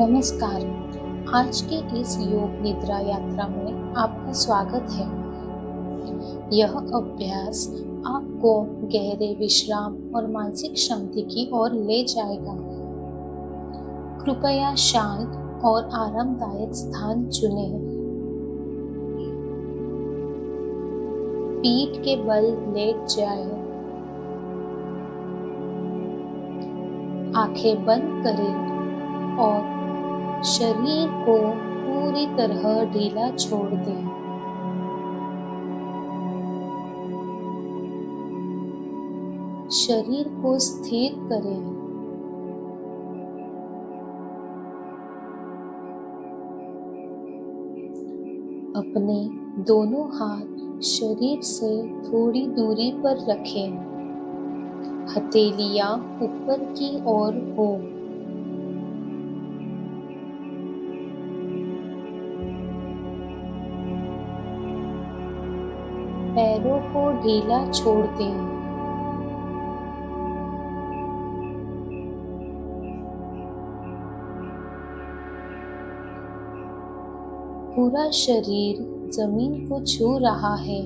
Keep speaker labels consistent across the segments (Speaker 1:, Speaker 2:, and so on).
Speaker 1: नमस्कार। आज की इस योग निद्रा यात्रा में आपका स्वागत है। यह अभ्यास आपको गहरे विश्राम और मानसिक शांति की ओर ले जाएगा। कृपया शांत और आरामदायक स्थान चुनें। पीठ के बल लेट जाएं। आंखें बंद करें और शरीर को पूरी तरह ढीला छोड़ दें। शरीर को स्थिर करें। अपने दोनों हाथ शरीर से थोड़ी दूरी पर रखें। हथेलियां ऊपर की ओर हो। पैरों को ढीला छोड़ दें। पूरा शरीर जमीन को छू रहा है,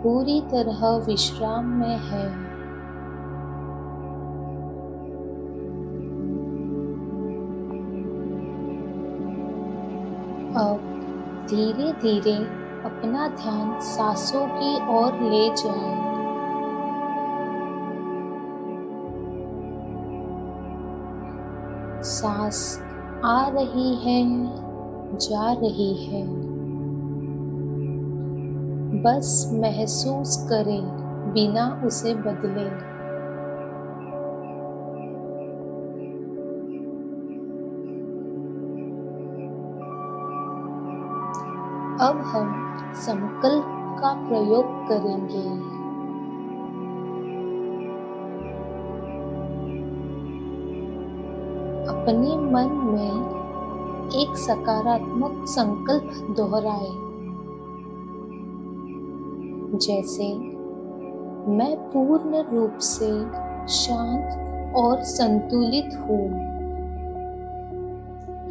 Speaker 1: पूरी तरह विश्राम में है। अब धीरे धीरे अपना ध्यान सांसों की ओर ले जाएं। सांस आ रही है, जा रही है। बस महसूस करें, बिना उसे बदले। अब हम संकल्प का प्रयोग करेंगे। अपने मन में एक सकारात्मक संकल्प दोहराएं, जैसे मैं पूर्ण रूप से शांत और संतुलित हूँ।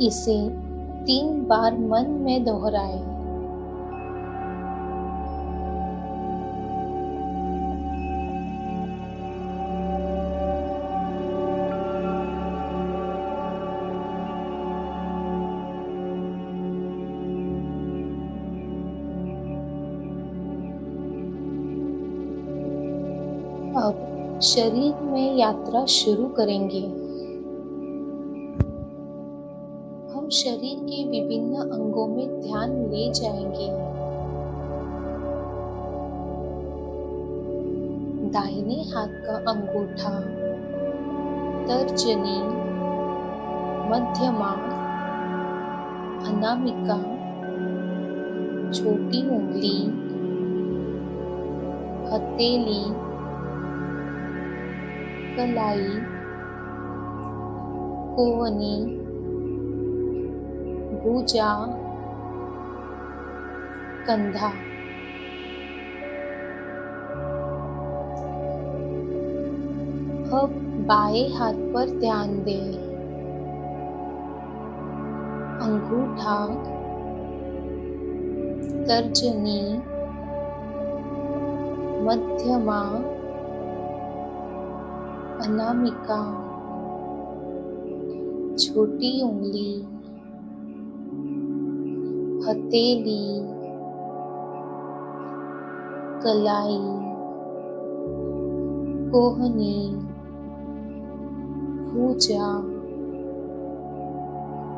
Speaker 1: इसे 3 बार मन में दोहराएं। अब शरीर में यात्रा शुरू करेंगे। हम शरीर के विभिन्न अंगों में ध्यान ले जाएंगे। दाहिने हाथ का अंगूठा, तर्जनी, मध्यमा, अनामिका, छोटी उंगली, हथेली, कलाई, कोहनी, भुजा, कंधा। अब बाएं हाथ पर ध्यान दें। अंगूठा, तर्जनी, मध्यमा, अनामिका, छोटी उंगली, हथेली, कलाई, कोहनी, भुजा,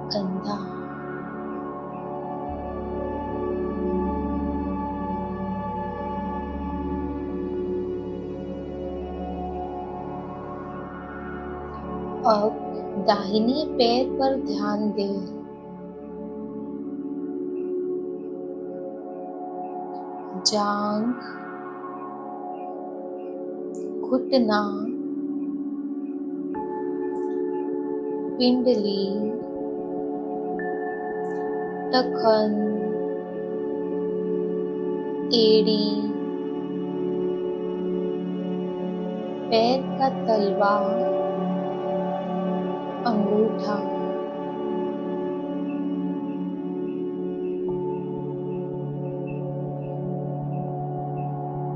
Speaker 1: कंधा। अब दाहिने पैर पर ध्यान दें। जांघ, घुटना, पिंडली, टखन, एड़ी, पैर का तलवा, अंगूठा,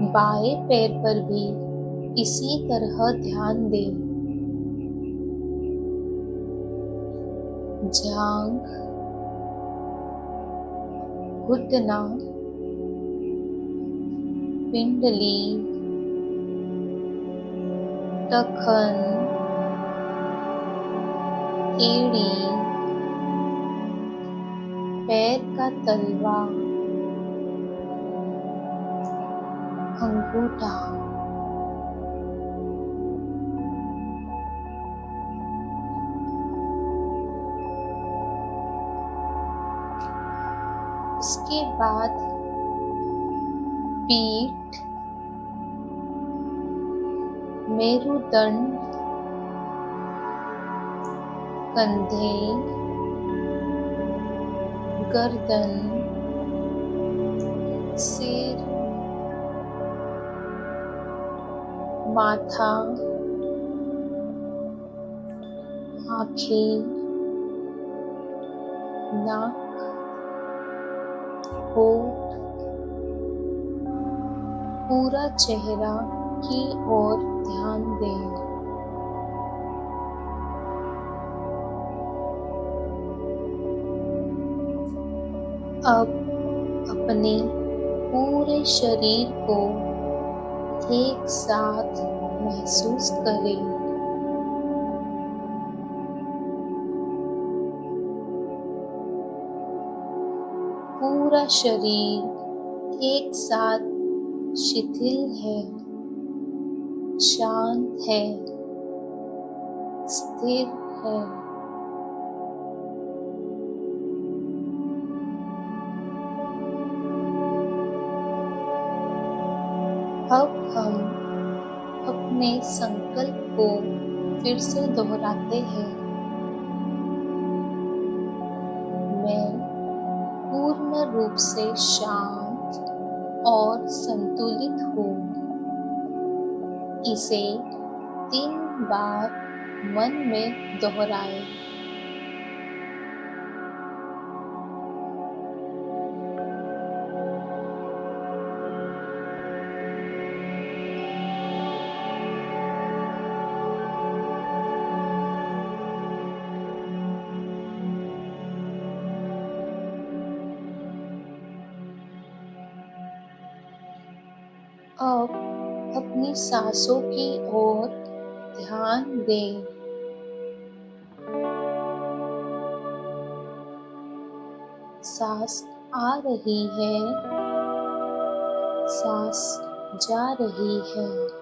Speaker 1: बाएं पैर पर भी इसी तरह ध्यान दें। जांघ, घुटना, पिंडली, टखन, एड़ी, पैर का तलवा, अंगूठा, उसके बाद पीठ, मेरुदंड, कंधे, गर्दन, सिर, माथा, आंखें, नाक, होठ, पूरा चेहरा की ओर ध्यान दें। अब अपने पूरे शरीर को एक साथ महसूस करें। पूरा शरीर एक साथ शिथिल है, शांत है, स्थिर है। अब हम अपने संकल्प को फिर से दोहराते हैं। मैं पूर्ण रूप से शांत और संतुलित हूँ। इसे 3 बार मन में दोहराएं। अब अपनी सांसों की ओर ध्यान दें। सांस आ रही है, सांस जा रही है।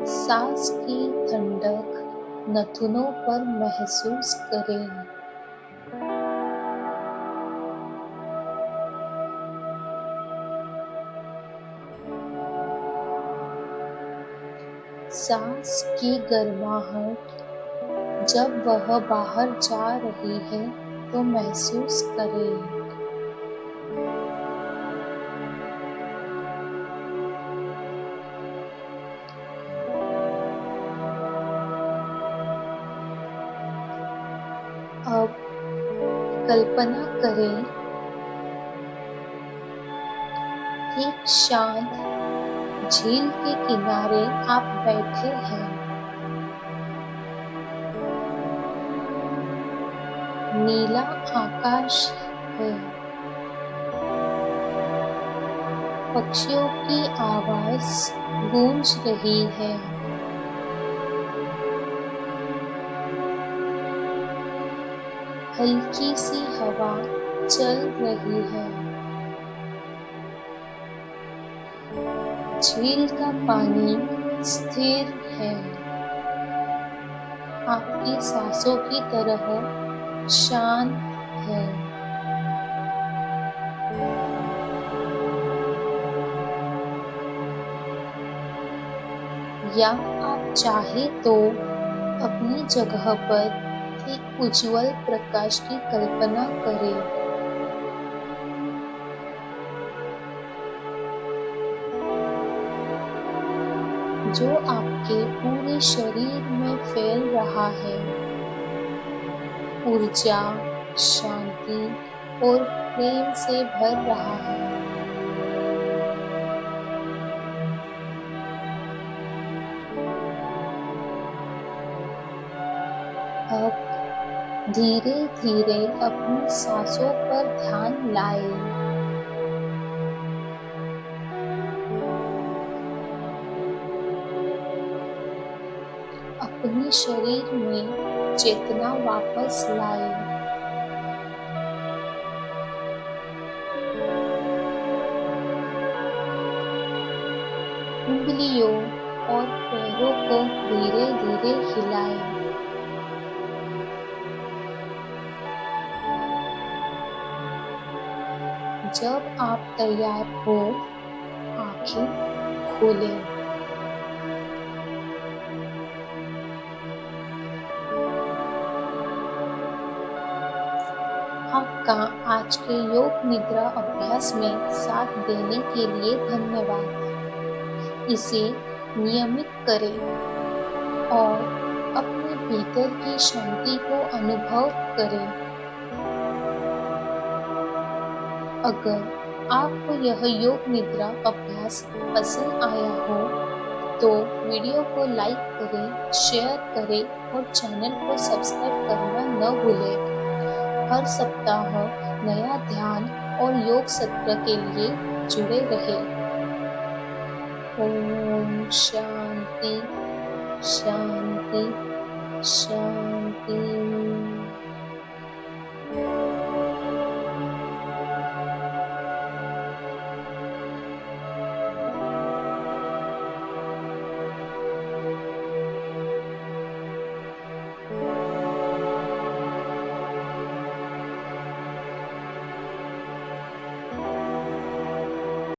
Speaker 1: सांस की ठंडक नाखूनों पर महसूस करें। सांस की गर्माहट जब वह बाहर जा रही है तो महसूस करें। अब कल्पना करें, एक शांत झील के किनारे आप बैठे हैं। नीला आकाश है, पक्षियों की आवाज गूंज रही है। हल्की सी हवा चल रही है। झील का पानी स्थिर है, आपकी सांसों की तरह शांत है। या आप चाहे तो अपनी जगह पर एक उज्जवल प्रकाश की कल्पना करें। जो आपके पूरे शरीर में फैल रहा है। ऊर्जा, शांति और प्रेम से भर रहा है। अब धीरे धीरे अपनी सांसों पर ध्यान लाएं। अपने शरीर में चेतना वापस लाएं। उंगलियों और पैरों को धीरे धीरे हिलाएं। जब आप तैयार हो, आंखें खोलें। आपका आज के योग निद्रा अभ्यास में साथ देने के लिए धन्यवाद। इसे नियमित करें और अपने भीतर की शांति को अनुभव करें। अगर आपको यह योग निद्रा अभ्यास पसंद आया हो तो वीडियो को लाइक करें, शेयर करें और चैनल को सब्सक्राइब करना न भूलें। हर सप्ताह नया ध्यान और योग सत्र के लिए जुड़े रहें। ओम शांति शांति शांति।